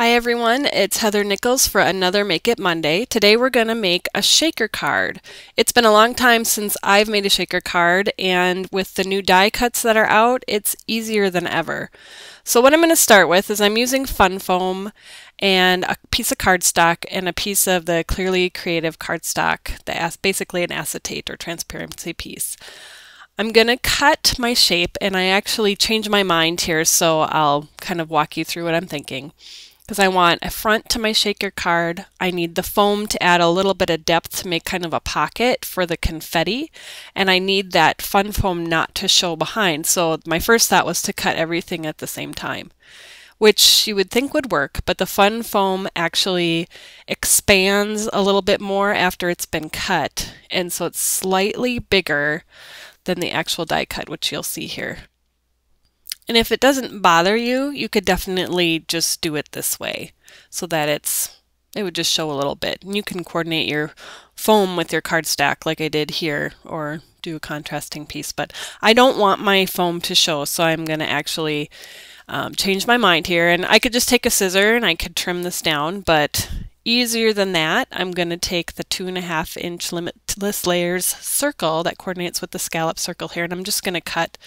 Hi everyone, it's Heather Nichols for another Make It Monday. Today we're going to make a shaker card. It's been a long time since I've made a shaker card, and with the new die cuts that are out, it's easier than ever. So what I'm going to start with is I'm using Fun Foam and a piece of cardstock and a piece of the Clearly Creative cardstock, basically an acetate or transparency piece. I'm going to cut my shape, and I actually changed my mind here, so I'll kind of walk you through what I'm thinking. Because I want a front to my shaker card. I need the foam to add a little bit of depth to make kind of a pocket for the confetti, and I need that Fun Foam not to show behind. So my first thought was to cut everything at the same time, which you would think would work, but the Fun Foam actually expands a little bit more after it's been cut, and so it's slightly bigger than the actual die cut, which you'll see here. And if it doesn't bother you, you could definitely just do it this way so that it would just show a little bit. And you can coordinate your foam with your cardstock like I did here, or do a contrasting piece. But I don't want my foam to show, so I'm going to actually change my mind here. And I could just take a scissor and I could trim this down, but easier than that, I'm going to take the 2.5 inch Limitless Layers circle that coordinates with the scallop circle here, and I'm just going to cut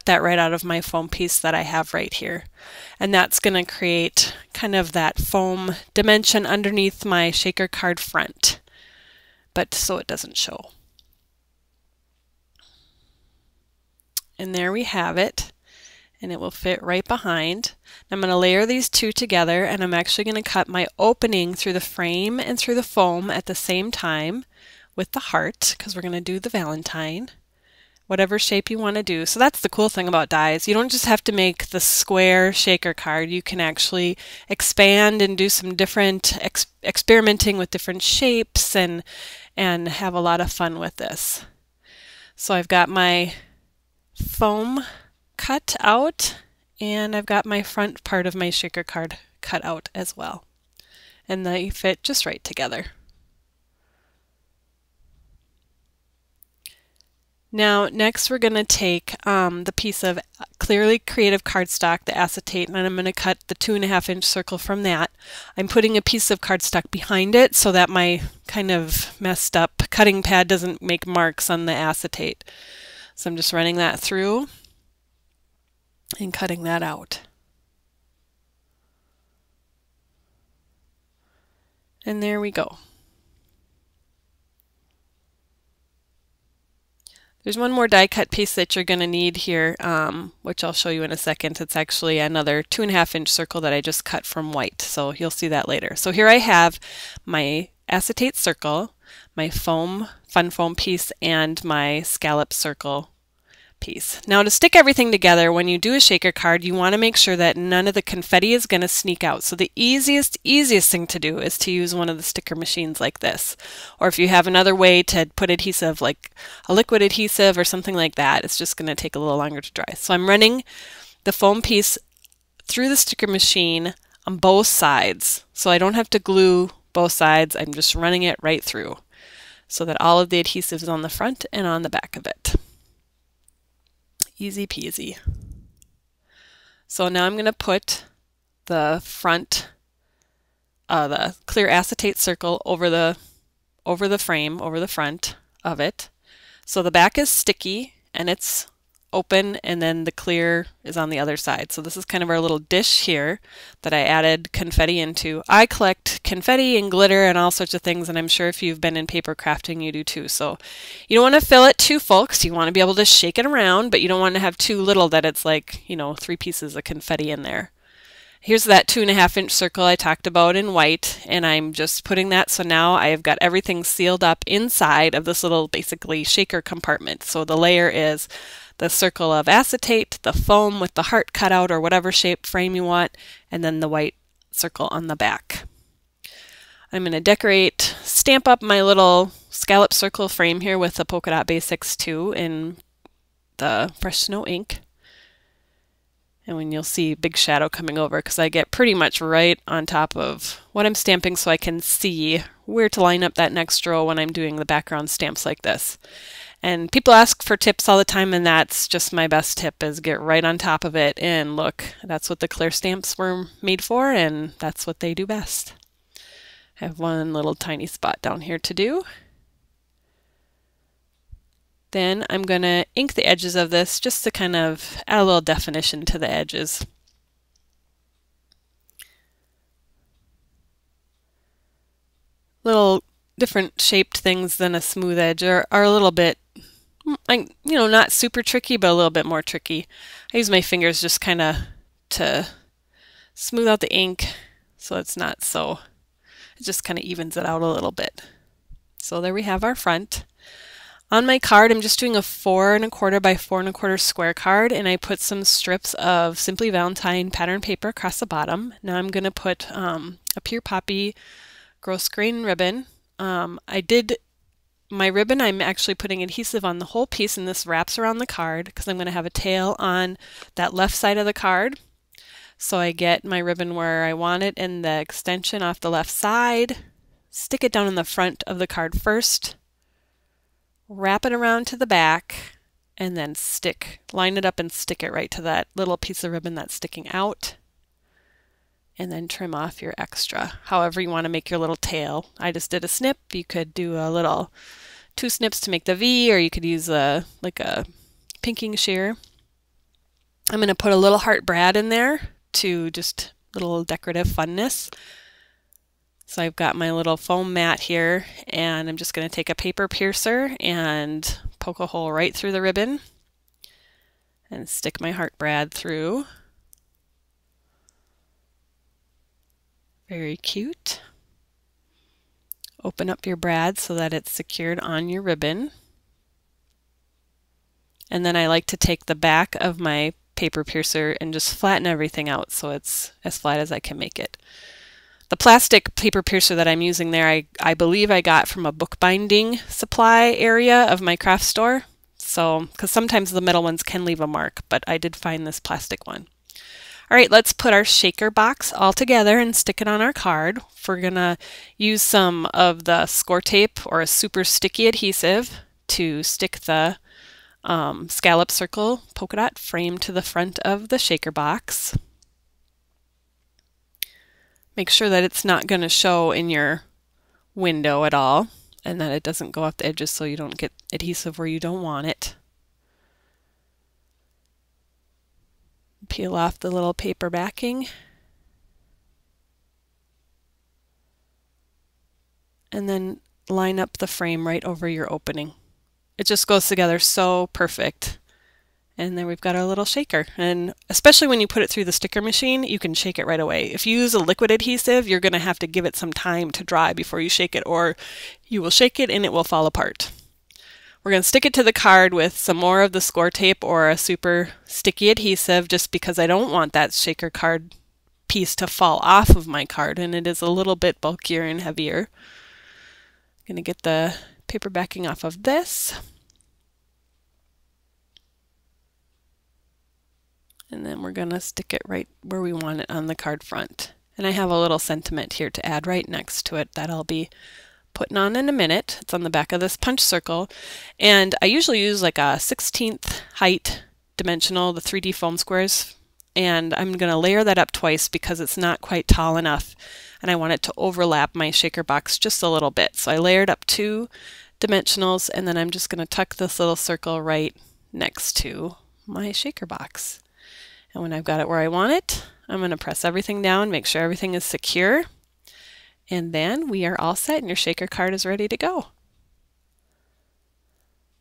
that right out of my foam piece that I have right here. And that's going to create kind of that foam dimension underneath my shaker card front, but so it doesn't show. And there we have it, and it will fit right behind. I'm going to layer these two together, and I'm actually going to cut my opening through the frame and through the foam at the same time with the heart, because we're going to do the Valentine. Whatever shape you want to do. So that's the cool thing about dies. You don't just have to make the square shaker card. You can actually expand and do some different experimenting with different shapes and have a lot of fun with this. So I've got my foam cut out, and I've got my front part of my shaker card cut out as well. And they fit just right together. Now, next we're going to take the piece of Clearly Creative cardstock, the acetate, and I'm going to cut the 2.5 inch circle from that. I'm putting a piece of cardstock behind it so that my kind of messed up cutting pad doesn't make marks on the acetate. So I'm just running that through and cutting that out. And there we go. There's one more die cut piece that you're going to need here, which I'll show you in a second. It's actually another 2.5 inch circle that I just cut from white, so you'll see that later. So here I have my acetate circle, my Fun Foam piece, and my scallop circle piece. Now, to stick everything together, when you do a shaker card, you want to make sure that none of the confetti is going to sneak out. So the easiest thing to do is to use one of the sticker machines like this. Or if you have another way to put adhesive, like a liquid adhesive or something like that, it's just going to take a little longer to dry. So I'm running the foam piece through the sticker machine on both sides. So I don't have to glue both sides. I'm just running it right through so that all of the adhesive is on the front and on the back of it. Easy peasy. So now I'm going to put the front, the clear acetate circle over the frame, over the front of it. So the back is sticky and it's open, and then the clear is on the other side. So this is kind of our little dish here that I added confetti into. I collect confetti and glitter and all sorts of things, and I'm sure if you've been in paper crafting, you do too. So you don't want to fill it too full because you want to be able to shake it around, but you don't want to have too little that it's like, you know, 3 pieces of confetti in there. Here's that 2.5 inch circle I talked about in white, and I'm just putting that, so now I've got everything sealed up inside of this little basically shaker compartment. So the layer is the circle of acetate, the foam with the heart cut out or whatever shape frame you want, and then the white circle on the back. I'm going to decorate, stamp up my little scallop circle frame here with the Polka Dot Basics 2 in the Fresh Snow ink. And when you'll see big shadow coming over, because I get pretty much right on top of what I'm stamping so I can see where to line up that next row when I'm doing the background stamps like this. And people ask for tips all the time, and that's just my best tip, is get right on top of it and look. That's what the clear stamps were made for, and that's what they do best. I have one little tiny spot down here to do. Then I'm going to ink the edges of this just to kind of add a little definition to the edges. Little different shaped things than a smooth edge are a little bit, not super tricky, but a little bit more tricky. I use my fingers just kind of to smooth out the ink so it's not so, it just kind of evens it out a little bit. So there we have our front. On my card, I'm just doing a 4 1/4 by 4 1/4 square card, and I put some strips of Simply Valentine pattern paper across the bottom. Now I'm going to put a Pure Poppy gross grain ribbon. My ribbon, I'm actually putting adhesive on the whole piece, and this wraps around the card because I'm going to have a tail on that left side of the card. So I get my ribbon where I want it in the extension off the left side, stick it down in the front of the card first, wrap it around to the back, and then line it up and stick it right to that little piece of ribbon that's sticking out, and then trim off your extra. However you want to make your little tail. I just did a snip. You could do a little 2 snips to make the V, or you could use like a pinking shear. I'm going to put a little heart brad in there to just little decorative funness. So I've got my little foam mat here, and I'm just going to take a paper piercer and poke a hole right through the ribbon and stick my heart brad through. Very cute. Open up your brad so that it's secured on your ribbon. And then I like to take the back of my paper piercer and just flatten everything out so it's as flat as I can make it. The plastic paper piercer that I'm using there, I believe I got from a bookbinding supply area of my craft store. So, because sometimes the metal ones can leave a mark, but I did find this plastic one. All right, let's put our shaker box all together and stick it on our card. We're gonna use some of the score tape or a super sticky adhesive to stick the scallop circle polka dot frame to the front of the shaker box. Make sure that it's not going to show in your window at all, and that it doesn't go off the edges so you don't get adhesive where you don't want it. Peel off the little paper backing. And then line up the frame right over your opening. It just goes together so perfect. And then we've got our little shaker. And especially when you put it through the sticker machine, you can shake it right away. If you use a liquid adhesive, you're going to have to give it some time to dry before you shake it, or you will shake it and it will fall apart. We're going to stick it to the card with some more of the score tape or a super sticky adhesive, just because I don't want that shaker card piece to fall off of my card, and it is a little bit bulkier and heavier. I'm going to get the paper backing off of this. And then we're going to stick it right where we want it on the card front. And I have a little sentiment here to add right next to it that I'll be putting on in a minute. It's on the back of this punch circle. And I usually use like a 1/16 height dimensional, the 3D foam squares. And I'm going to layer that up twice because it's not quite tall enough. And I want it to overlap my shaker box just a little bit. So I layered up 2 dimensionals, and then I'm just going to tuck this little circle right next to my shaker box. And when I've got it where I want it, I'm going to press everything down, make sure everything is secure, and then we are all set and your shaker card is ready to go.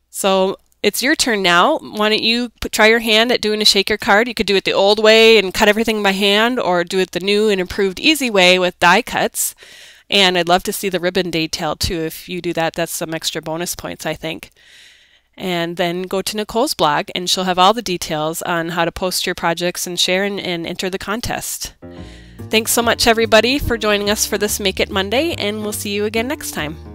So it's your turn now. Why don't you try your hand at doing a shaker card? You could do it the old way and cut everything by hand, or do it the new and improved easy way with die cuts. And I'd love to see the ribbon detail too. If you do that, that's some extra bonus points, I think. And then go to Nicole's blog, and she'll have all the details on how to post your projects and share and enter the contest. Thanks so much, everybody, for joining us for this Make It Monday, and we'll see you again next time.